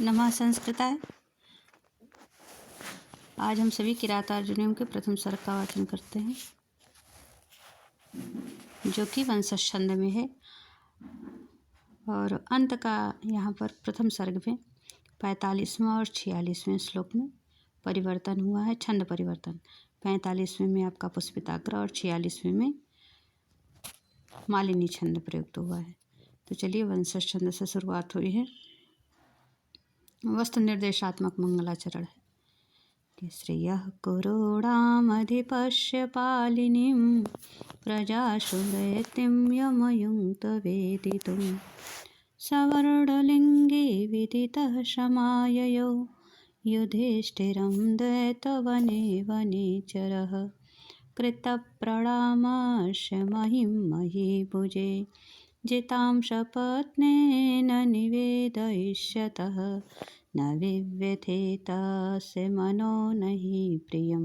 नमः संस्कृताय। आज हम सभी किरातार्जुनीयम के प्रथम सर्ग का वाचन करते हैं, जो कि वंशज छंद में है। और अंत का यहाँ पर प्रथम सर्ग में 45वां और 46वें श्लोक में परिवर्तन हुआ है, छंद परिवर्तन। 45वें में आपका पुष्पिताग्र और 46वें में मालिनी छंद प्रयुक्त हुआ है। तो चलिए वंशज छंद से शुरुआत हुई है। वस्तु निर्देशात्मक मंगलाचरण है कि श्रियः कुरूणामधिपश्य पालिनीं प्रजासु दैत्यं यमयुङ्क्तवेदितुं सवर्णलिङ्गे विदितः समाययौ युधिष्ठिरं दैतवने वनेचरः कृतप्रणामस्य महिं महीभुजे जितां सपत्नेन निवेदयिष्यतः न विव्यथेतस्य मनो न हि प्रियं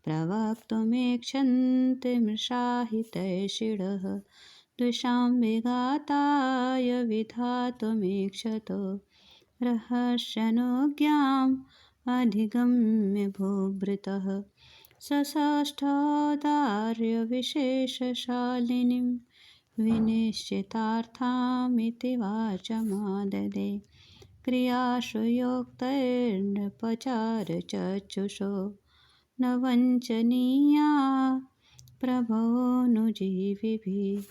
प्रवक्तुमीक्षन्ति मृषाहितैषिणः द्विषां विघाताय विधातुमीक्षतो रहस्यनुज्ञाम् अधिगम्य भूभृतः सषष्ठौदार्यविशेषशालिनीं विनिश्चितार्थामिति वाचमाददे क्रियासु योक्तैर्नृपचारचक्षुषो न वञ्चनीया प्रभोऽनुजीविभिः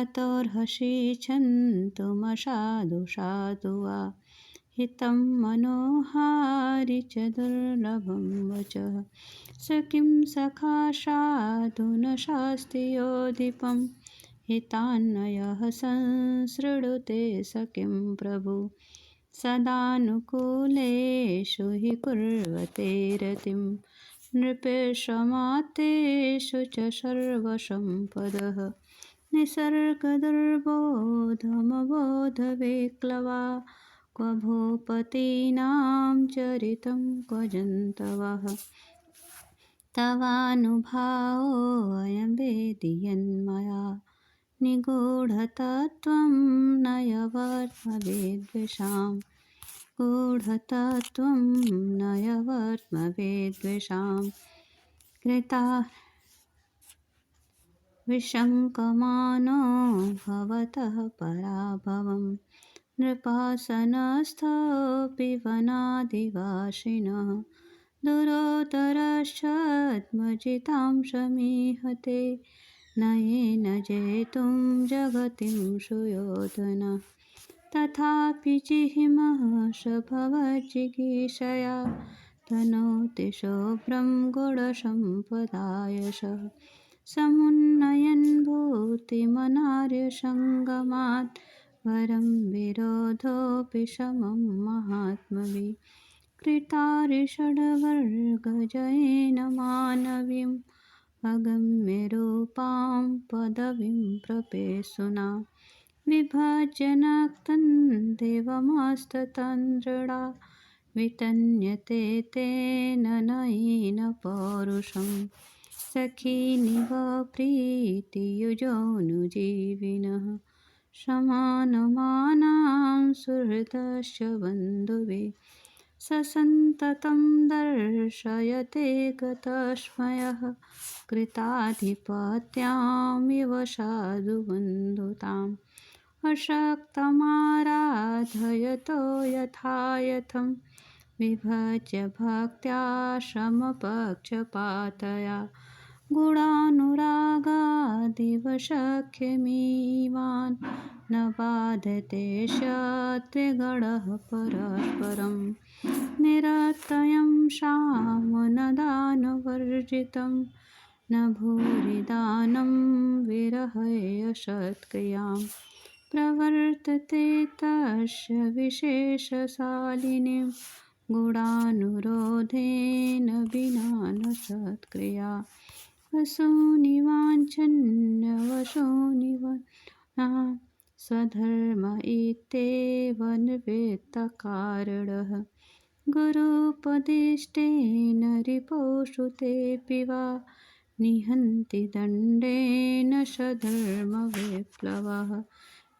अतोऽर्हसि छन्तुमसाधु साधु वा हितं मनोहारि च दुर्लभं वचः स किं सखा साधु न शास्ति योधिपं हितान्नयः संसृणुते स किं प्रभु सदानुकूलेषु हि कुर्वते रतिं नृपेशमातेषु च सर्वसम्पदः निसर्गदुर्बोधमबोधविक्लवा क्व भूपतीनां चरितं क्व जन्तवः तवानुभावोऽयं वेदीयन्मया निगूढतत्त्वं नयवर्त्मविद्विषां गूढतत्त्वं नयवर्त्मविद्विषां कृता विशङ्कमानो भवतः पराभवं नृपासनस्थोऽपि वनादिवासिनः दुरोधरश्चात्मजितां समीहते नयेन जेतुं जगतिं सुयोधनः तथापि जिहिमः स भवज्जिगीषया तनोति शुभ्रं गुणसम्पदायशः समुन्नयन् भूतिमनार्यसङ्गमात् वरं विरोधोऽपि समं महात्मभिः कृतारिषड्वर्गजयेन मानवीम् अगम्य रूपां पदवीं प्रपेशुना विभज्य नक्तं देवमस्ततन्द्रडा वितन्यते तेन नयेन पौरुषं सखीनिव प्रीतियुजोऽनुजीविनः समानमानां सुहृदश्च बन्धुभिः ससन्ततं दर्शयते गतस्मयः कृताधिपत्यामिव साधुबन्धुताम् अशक्तमाराधयतो यथा यथं विभज्य भक्त्या समपक्षपातया गुणानुरागादिव सख्यमीवान् न बाधते शत्रुगणः परस्परं निरत्यं सामनदानवर्जितं न भूरिदानं विरहय सत्क्रियां प्रवर्तते तस्य विशेषशालिनीं गुणानुरोधेन विना न सत्क्रिया वसूनिवाञ्छन्यवसूनिवना स्वधर्म इत्येव निवृत्तकारणः गुरुपदिष्टेन रिपोषु तेऽपि वा निहन्ति दण्डेन सधर्मविप्लवः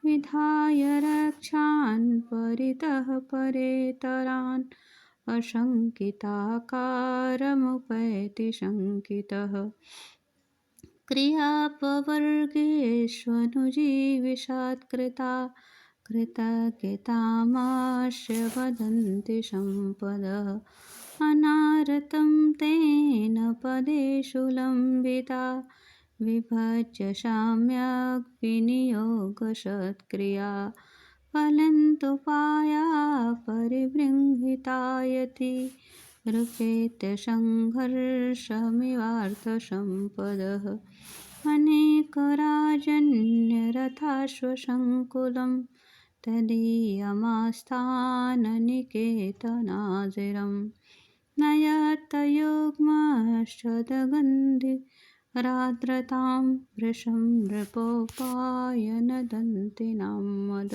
विधाय रक्षान् परितः परेतरान् अशङ्किताकारमुपैति शङ्कितः क्रियापवर्गेष्वनुजीविषात्कृता कृतज्ञतामाश्य वदन्ति सम्पदः अनारतं तेन पदेषु लम्बिता विभज्य साम्यक् विनियोगसत्क्रिया फलन्तुपाया परिबृंहितायति रूपेत्य सङ्घर्षमिवार्थसम्पदः अनेकराजन्यरथाश्वसङ्कुलं तदीयमास्थाननिकेतनाजिरं नयतयुग्मश्चदगन्धिरार्द्रतां वृषं नृपोपायन दन्तिनां मद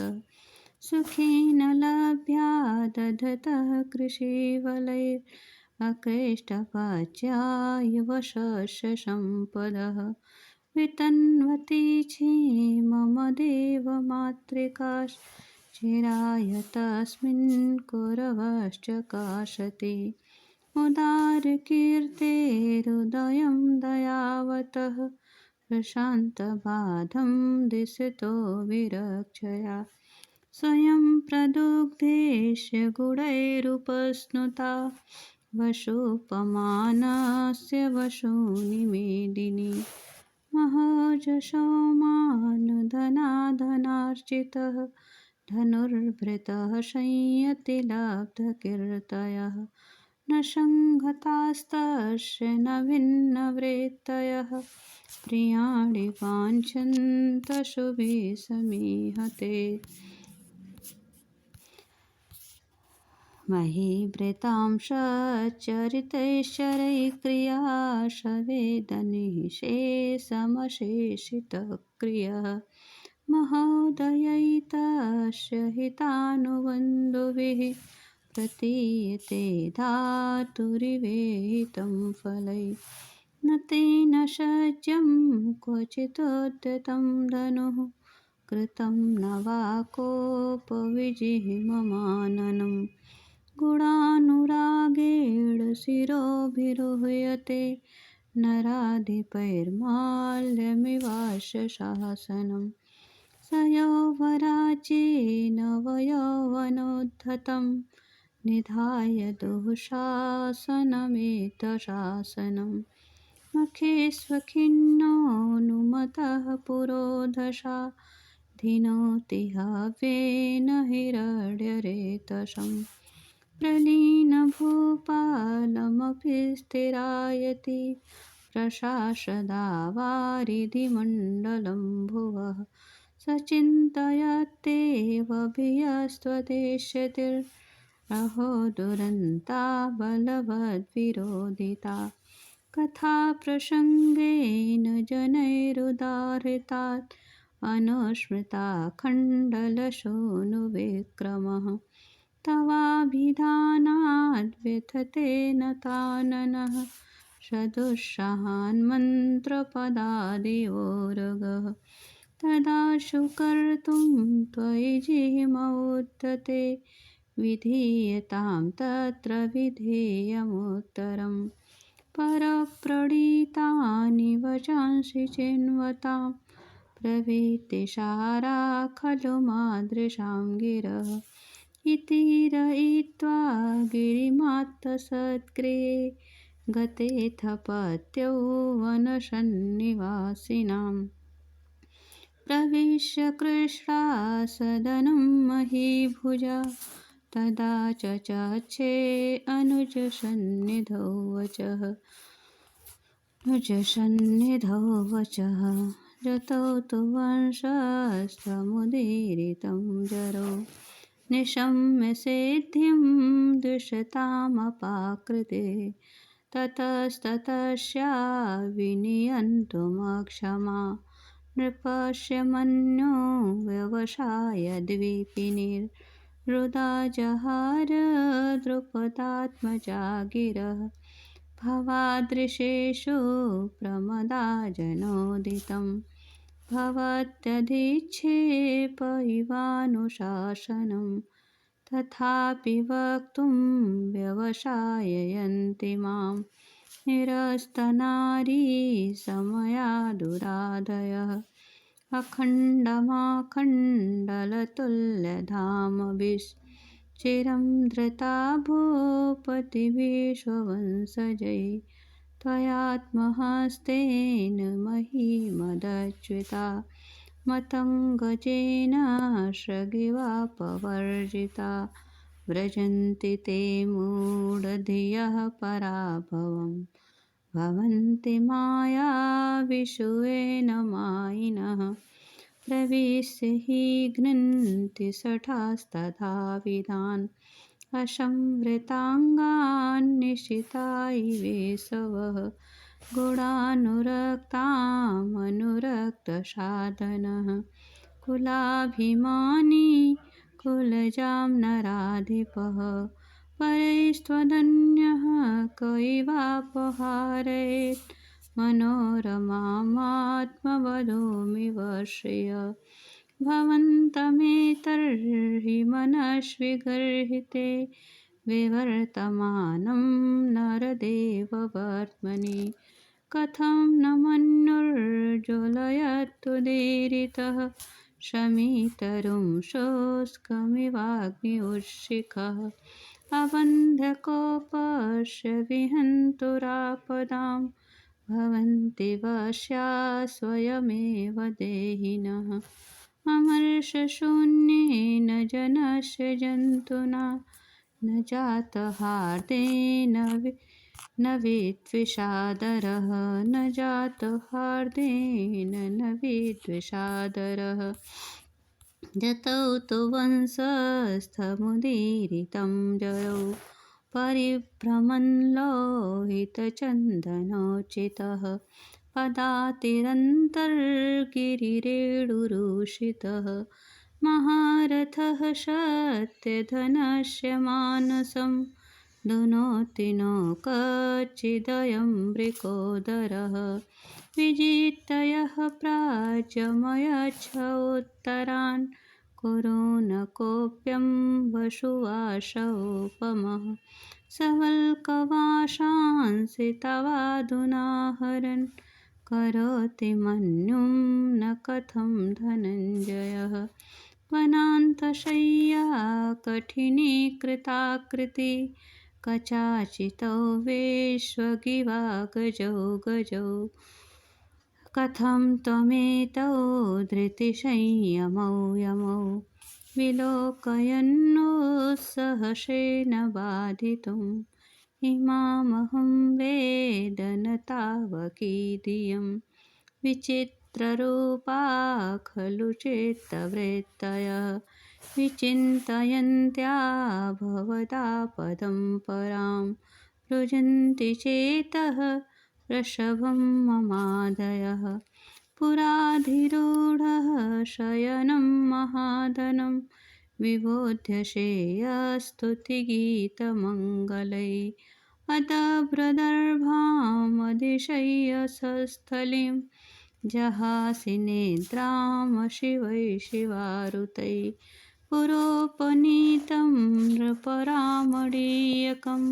सुखेन लभ्या दधतः कृषिवलैरकृष्टपच्यायवशस्य सम्पदः वितन्वती क्षेमम देवमातृकाश्चिराय तस्मिन् कुरवश्च काशति उदारकीर्तेरुदयं दयावतः प्रशान्तबाधं दिशतो विरक्षया स्वयं प्रदुग्धेश्य गुणैरुपस्नुता वशोपमानस्य वशोनि मेदिनी महोजसौमानधनार्जितः धनुर्भृतः संयति लब्धकीर्तयः न सङ्गतास्तस्य न भिन्नवृत्तयः प्रियाणि वाञ्छन्त शुभिः समीहते महीभृतां सच्चरितैश्चरैः क्रियाशवेदनिःशेषमशेषितक्रियः महोदयैतस्य हितानुबन्धुभिः प्रतीयते धातुरिवेहितं फलैः न तेन सज्जं क्वचिदुद्यतं धनुः कृतं न वा कोपविजिह्वमाननम् गुणानुरागेण शिरोभिरुह्यते नराधिपैर्माल्यमिवास्य शासनं स यौवराज्येन वयौवनोद्धतं निधाय दुःशासनमेतशासनं मखे स्वखिन्नोऽनुमतः पुरोधशा धिनोति हव्येन हिरण्यरेतसम् प्रलीनभूपालमपि स्थिरायति प्रशासदावारिधिमण्डलं भुवः सचिन्तयत्येव भियस्त्वदेश्यतिरहो दुरन्ता बलवद्विरोधिता कथाप्रसङ्गेन जनैरुदाहृतात् अनुस्मृता खण्डलशोऽनुविक्रमः तवाभिधानाद्व्यथतेन ताननः सदुःसहान् मन्त्रपदादिवोरगः तदाशु कर्तुं त्वयि जिह्मोद्धते विधीयतां तत्र विधेयमुत्तरं परप्रणीतानि वचांसि चिन्वतां प्रवृत्तिसारा खलु मादृशां गिरः इति रयित्वा गिरिमात्तसत्क्रिये गतेऽथ पत्यौ वनसन्निवासिनां प्रविश्य कृष्णासदनं महीभुजा तदा चचे अनुजसन्निधौ वचः जतौ तु वंशस्तमुदीरितं जरौ निशम्य सिद्धिं दृशतामपाकृते ततस्ततस्या विनियन्तुमक्षमा नृपस्य मन्यो व्यवसाय द्विपिनिर्हृदा जहार द्रुपदात्मजा गिरः भवादृशेषु प्रमदाजनोदितं भवत्यधीक्षेपैवानुशासनं तथापि वक्तुं व्यवसाययन्ति मां निरस्तनारी समया दुरादयः अखण्डमाखण्डलतुल्यधामभिश्चिरं धृता भूपतिविश्ववंशजै त्वयात्महस्तेन महीमदच्युता मतङ्गजेन सृगिवापवर्जिता व्रजन्ति ते मूढधियः पराभवं भवन्ति मायाविषुवेन मायिनः प्रविश्य हि घ्नन्ति शठास्तथा विधान् असंवृताङ्गान् निशिता इवेशवः गुणानुरक्तामनुरक्तसाधनः कुलाभिमानी कुलजां नराधिपः परैस्त्वदन्यः कैवापहारयेत् मनोरमामात्मवधूमिव श्रिय भवन्तमेतर्हि मनस्विगर्हिते विवर्तमानं नरदेववर्त्मनि कथं न मन्युर्ज्वलयत्तुदीरितः शमितरुं शुष्कमिवाग्न्युत्सिखः अबन्ध्यकोपस्य विहन्तुरापदां भवन्ति वश्या स्वयमेव देहिनः अमर्षशून्येन जनस्य जन्तुना न जातहार्देन न विद्विषादरः न जातहार्देन न विद्विषादरः जतौ तु वंशस्थमुदीरितं जयौ परिभ्रमन् लोहितचन्दनोचितः पदातिरन्तर्गिरिरेणुरूषितः महारथः सत्यधनस्य मानसं दुनोति नो कच्चिदयं वृकोदरः विजितयः प्राच्यमयच्छोत्तरान् कुरु न कोऽप्यं वसुवासोपमः सवल्कवासांसि तवाधुना हरन् करोति मन्युं न कथं धनञ्जयः वनान्तशय्या कठिनीकृताकृति कचाचितो विश्वगिवा गजौ गजौ कथं त्वमेतौ धृतिसंयमौ यमौ विलोकयन्नुत्सहसेन बाधितुम् इमामहं वेद न तावकीदियं विचित्ररूपा खलु चित्तवृत्तयः विचिन्तयन्त्या भवदापदं परां रुजन्ति चेतः वृषभं ममादयः पुराधिरूढः शयनं महाधनं विबोध्य श्रेयस्तुतिगीतमङ्गलैः अदभ्रदर्भामधिशय्य सस्थलीं जहासि निद्रामशिवै शिवारुतैः पुरोपनीतं नृपरामणीयकं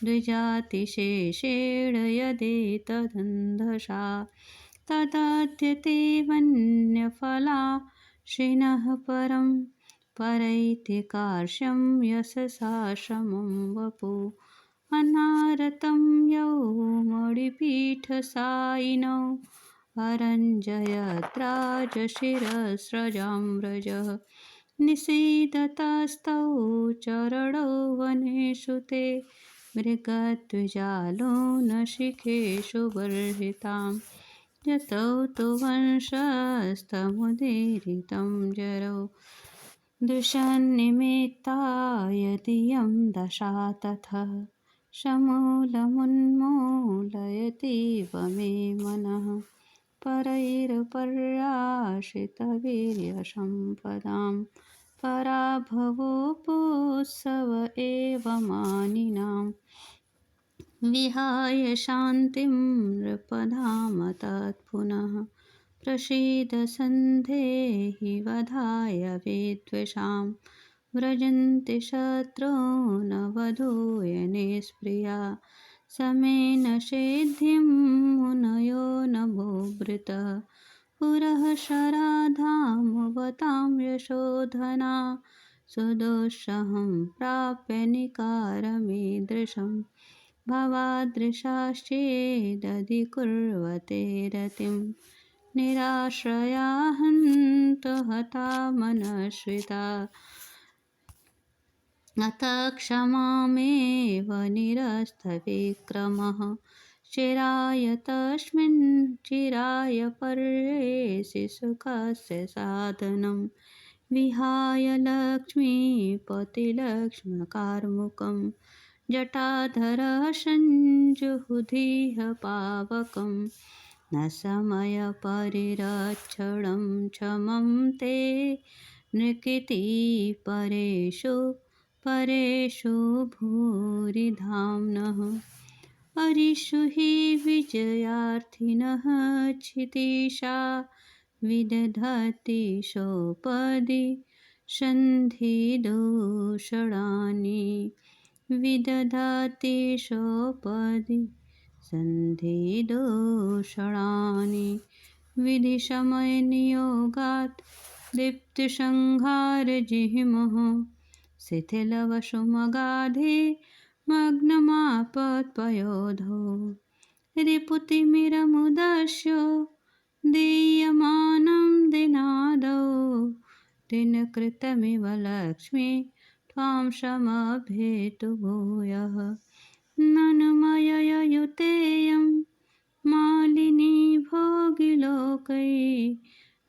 द्विजातिशेषेण यदेतदन्धसा तदद्यते वन्यफलाशिनः परं परैति कार्श्यं यशसा समं वपु अनारतं यौ मणिपीठसायिनौ अरञ्जयद्राजशिरस्रजां व्रजः निषीदतस्तौ चरणौ वनेषु ते मृगद्विजालो न शिखेषु बर्हितां यतौ तु वंशस्थमुदीरितं जरौ दुषन्निमित्ताय धियं दशा ततः समूलमुन्मूलयतीव मे मनः परैर्पर्याश्रितवीर्यसम्पदां पराभवोपुत्सव एव मानिनां विहाय शान्तिं नृपधाम तत्पुनः प्रसीद सन्धेहि वधाय विद्वेषां व्रजन्ति शत्रून् वधूय निःस्पृहा समेन सिद्धिं मुनयो न बुभृत पुरः शराधामवतां यशोधना सुदुःसहं प्राप्य निकारमीदृशं भवादृशाश्चेदधिकुर्वते रतिं निराश्रया हन्तु हता मनश्रिता अथ क्षमामेव निरस्तविक्रमः चिराय तस्मिन् चिराय पर्येषि सुखस्य साधनं विहाय लक्ष्मीपतिलक्ष्मकार्मुकं जटाधरः सञ्जुहुधिह पावकं न समयपरिरक्षणं क्षमं ते नृकिति परेषु भूरिधाम्नः अरिषु हि विजयार्थिनः क्षितीशा विदधति सोपदि सन्धिदूषणानि विदधति सोपदि सन्धिदूषणानि विधिसमयनियोगात् दीप्तिसंहारजिह्मः शिथिलवसुमगाधे मग्नमापत्पयोधौ रिपुतिमिरमुदस्य दीयमानं दिनादौ दिनकृतमिव लक्ष्मी त्वां समभेतु भूयः ननुमययुतेयं मालिनी भोगिलोकै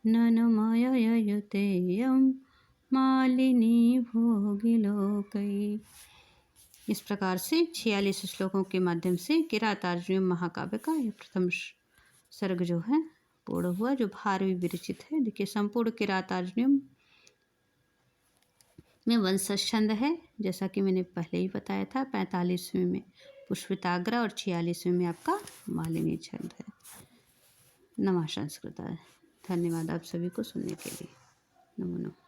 ननुमययुतेयं मालिनी भोगिलोकै। इस प्रकार से 46 श्लोकों के माध्यम से किरातार्जुनीय महाकाव्य का यह प्रथम सर्ग जो है पूर्ण हुआ, जो भारवी विरचित है। देखिए, संपूर्ण किरातार्जुनीय में वंशज छंद है, जैसा कि मैंने पहले ही बताया था। 45वें में पुष्पिताग्र और 46वें में आपका मालिनी छंद है। नमः संस्कृत। धन्यवाद आप सभी को सुनने के लिए। नमो नमः।